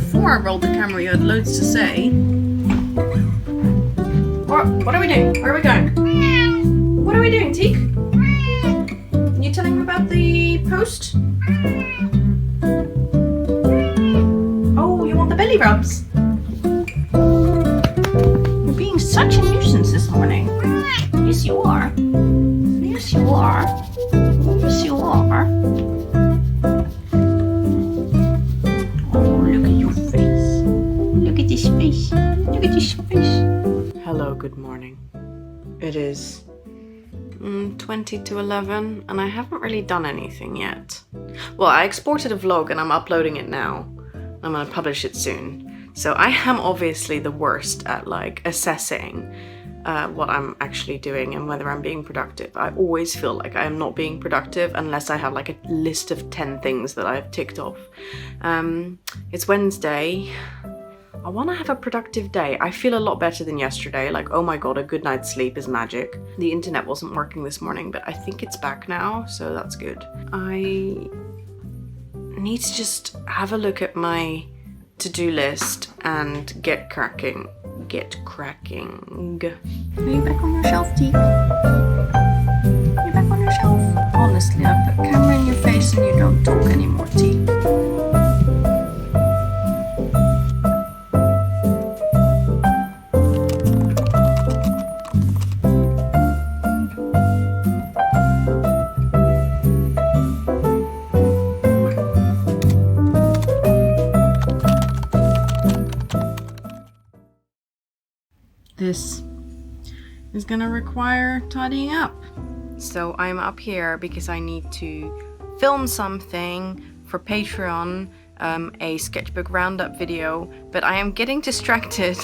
before I rolled the camera, you had loads to say. What are we doing? Where are we going? What are we doing, Teak? Can you tell him about the post? Oh, you want the belly rubs? You're being such a nuisance this morning. Yes, you are. Yes, you are. Yes, you are. Oh, look at your face. Look at this face. Look at this face. Hello, good morning. It is 20 to 11 and I haven't really done anything yet. Well, I exported a vlog and I'm uploading it now. I'm gonna publish it soon. So I am obviously the worst at like assessing what I'm actually doing and whether I'm being productive. I always feel like I am not being productive unless I have like a list of 10 things that I've ticked off. It's Wednesday. I want to have a productive day. I feel a lot better than yesterday. Like, oh my god, a good night's sleep is magic. The internet wasn't working this morning, but I think it's back now, so that's good. I need to just have a look at my to-do list and get cracking. Get cracking. Are you back on your shelf, T? You're back on your shelf? Honestly, I put a camera in your face and you don't talk anymore, T. This is gonna require tidying up. So I'm up here because I need to film something for Patreon, a sketchbook roundup video, but I am getting distracted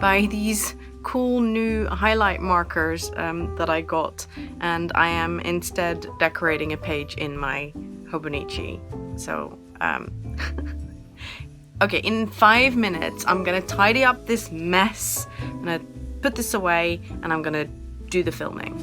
by these cool new highlight markers that I got, and I am instead decorating a page in my Hobonichi. So, okay, in 5 minutes, I'm gonna tidy up this mess. I'm gonna put this away and I'm gonna do the filming.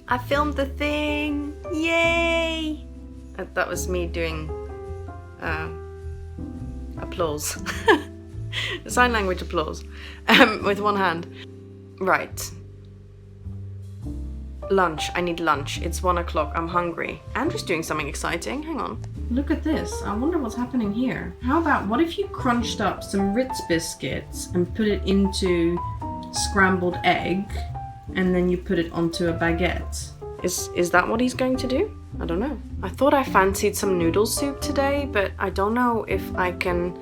I filmed the thing! Yay! That was me doing applause. Sign language applause. With one hand. Right. Lunch. I need lunch. It's 1 o'clock. I'm hungry. Andrew's doing something exciting. Hang on. Look at this. I wonder what's happening here. How about, what if you crunched up some Ritz biscuits and put it into scrambled egg and then you put it onto a baguette? Is that what he's going to do? I don't know. I thought I fancied some noodle soup today, but I don't know if I can...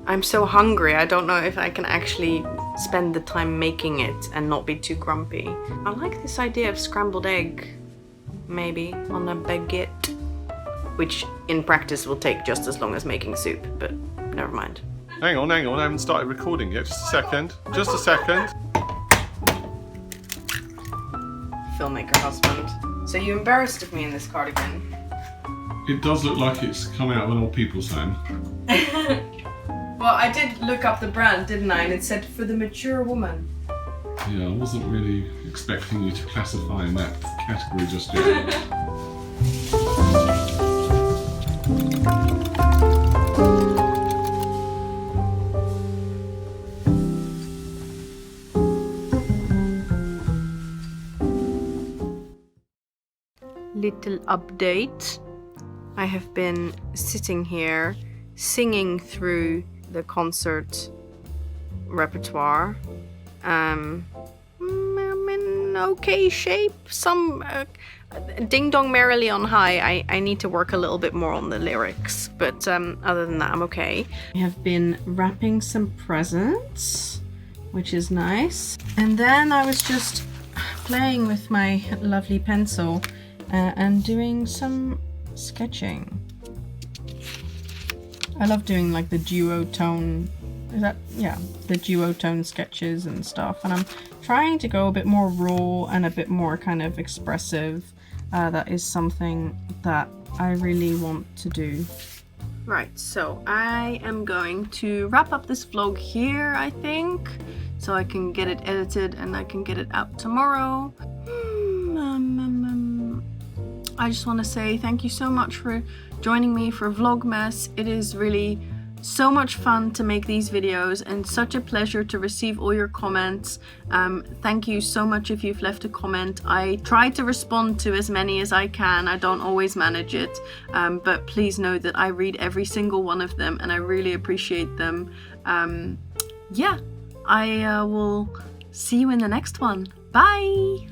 I'm so hungry, I don't know if I can actually spend the time making it and not be too grumpy. I like this idea of scrambled egg, maybe, on a baguette. Which, in practice, will take just as long as making soup, but never mind. Hang on, I haven't started recording yet. Just a second. Just a second. Filmmaker husband. So you embarrassed of me in this cardigan. It does look like it's come out of an old people's home. Well, I did look up the brand, didn't I? And it said for the mature woman. Yeah, I wasn't really expecting you to classify in that category just yet. Little update. I have been sitting here singing through the concert repertoire. I'm in okay shape. Some Ding Dong Merrily on High. I need to work a little bit more on the lyrics, but other than that, I'm okay. I have been wrapping some presents, which is nice. And then I was just playing with my lovely pencil and doing some sketching. I love doing like the duotone, the duotone sketches and stuff, and I'm trying to go a bit more raw and a bit more kind of expressive. That is something that I really want to do. Right, so I am going to wrap up this vlog here, I think, so I can get it edited and I can get it out tomorrow. I just want to say thank you so much for joining me for Vlogmas. It is really so much fun to make these videos and such a pleasure to receive all your comments. Thank you so much if you've left a comment. I try to respond to as many as I can. I don't always manage it, but please know that I read every single one of them and I really appreciate them. Yeah, I will see you in the next one. Bye!